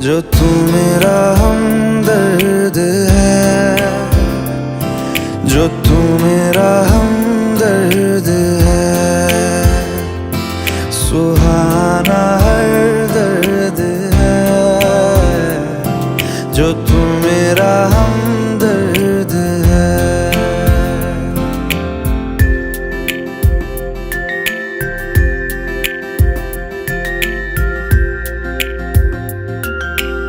जो तू मेरा हमदर्द है, जो तू मेरा हमदर्द है, सुहाना हर दर्द है, जो तू मेरा हम